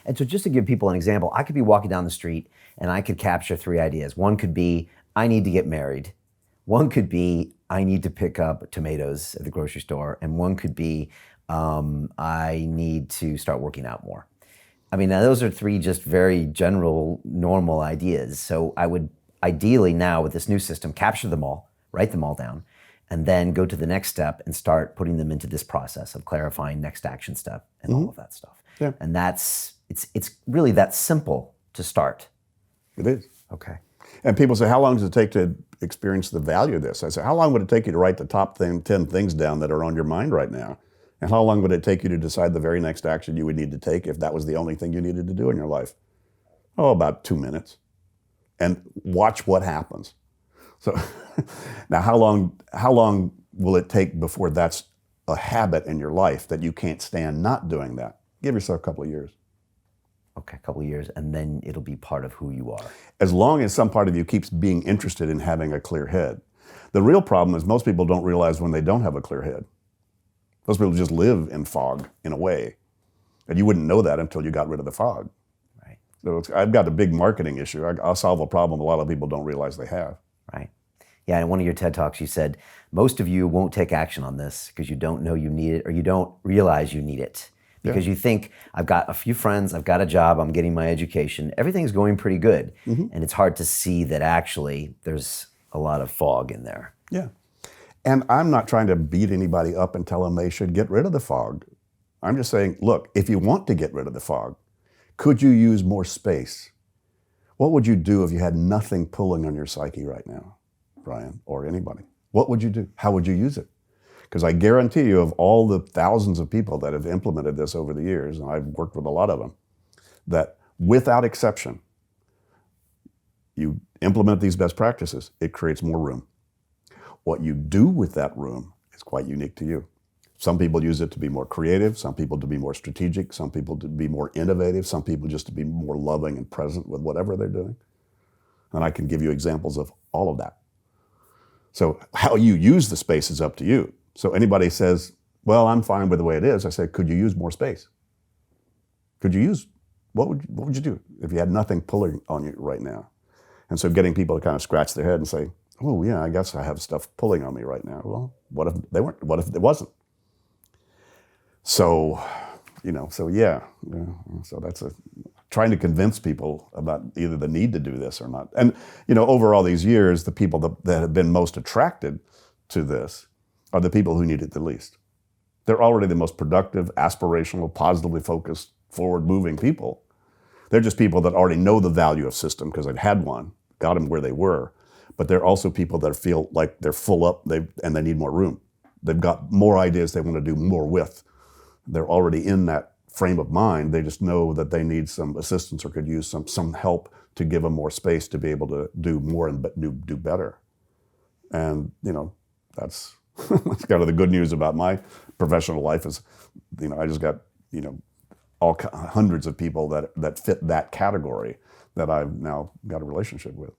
And so just to give people an example, I could be walking down the street and I could capture 3 ideas. One could be, I need to get married. One could be, I need to pick up tomatoes at the grocery store. And one could be, I need to start working out more. I mean, now those are 3 just very general, normal ideas. So I would ideally now with this new system, capture them all, write them all down, and then go to the next step and start putting them into this process of clarifying next action step and all of that stuff. Yeah. And it's really that simple to start. It is. Okay. And people say, how long does it take to experience the value of this? I say, how long would it take you to write the top 10 things down that are on your mind right now? And how long would it take you to decide the very next action you would need to take if that was the only thing you needed to do in your life? Oh, about 2 minutes. And watch what happens. So now how long will it take before that's a habit in your life that you can't stand not doing that? Give yourself a couple of years. Okay, a couple of years, and then it'll be part of who you are. As long as some part of you keeps being interested in having a clear head. The real problem is most people don't realize when they don't have a clear head. Those people just live in fog in a way. And you wouldn't know that until you got rid of the fog. Right. So I've got a big marketing issue. I'll solve a problem a lot of people don't realize they have. Right. Yeah, in one of your TED Talks, you said, most of you won't take action on this because you don't know you need it or you don't realize you need it. Because you think, I've got a few friends, I've got a job, I'm getting my education, everything's going pretty good. And it's hard to see that actually there's a lot of fog in there. Yeah. And I'm not trying to beat anybody up and tell them they should get rid of the fog. I'm just saying, look, if you want to get rid of the fog, could you use more space? What would you do if you had nothing pulling on your psyche right now, Brian, or anybody? What would you do? How would you use it? Because I guarantee you, of all the thousands of people that have implemented this over the years, and I've worked with a lot of them, that without exception, you implement these best practices, it creates more room. What you do with that room is quite unique to you. Some people use it to be more creative, some people to be more strategic, some people to be more innovative, some people just to be more loving and present with whatever they're doing. And I can give you examples of all of that. So how you use the space is up to you. So anybody says, well, I'm fine with the way it is, I say, could you use more space? Could you use, what would you do if you had nothing pulling on you right now? And so getting people to kind of scratch their head and say, oh yeah, I guess I have stuff pulling on me right now. Well, what if they weren't? What if it wasn't? So, so that's trying to convince people about either the need to do this or not. And, over all these years, the people that have been most attracted to this are the people who need it the least. They're already the most productive, aspirational, positively focused, forward-moving people. They're just people that already know the value of system because they've had one, got them where they were. But they're also people that feel like they're full up and they need more room. They've got more ideas they want to do more with. They're already in that frame of mind. They just know that they need some assistance or could use some help to give them more space to be able to do more and do better. And, that's that's kind of the good news about my professional life is, I just got, hundreds of people that fit that category that I've now got a relationship with.